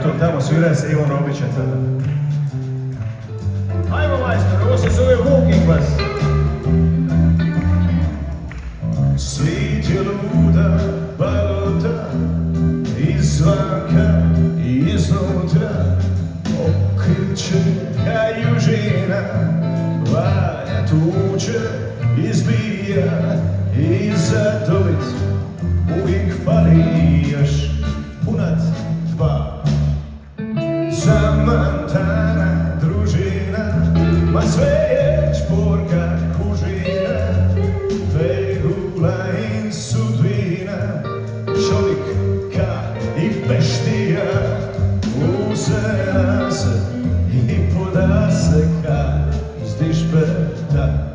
to tamo svira se Ivan Robića tada. Ajmo majstor, ovo se zove Walking Bass. Svijet je luda balota, izvanka i iznutra, okreće ka južina, valja tuče, izbija i zadobit uvijek fali još punat dva. Zamantana družina, ma sve je šporka kužina, vegula in sudbina, čovjeka i peštija, uzela se i poda se ka iz dišpeta.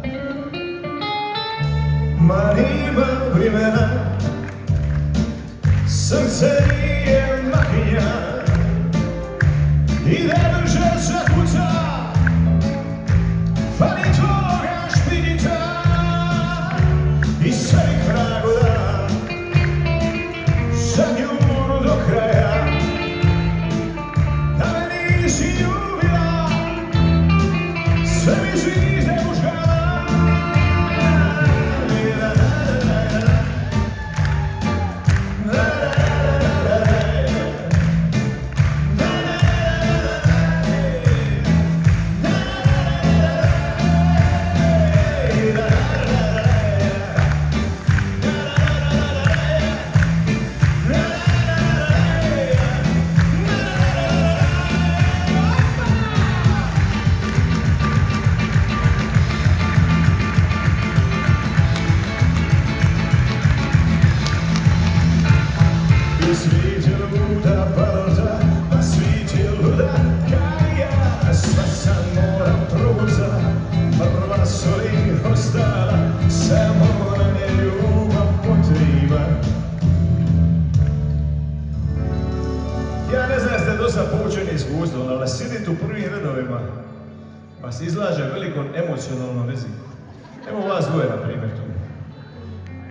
Ma nima vremena, srce nije mahinja, i da duša zakuca, fali tvoga špinita i sve kragoda, za nju do kraja, da me nisi ljubila, sve mi zvizde muškala. Svijet je luda balota, a svijet je luda kaja, sva sam moram probuca, prva soli ostala, samo nam je ljubav potriba. Ja ne znam jeste dosta poučeni iskustvom, ali sidite u prvim redovima pa se izlaže velikom emocionalnom riziku. Evo vas dvoje na primjer tu.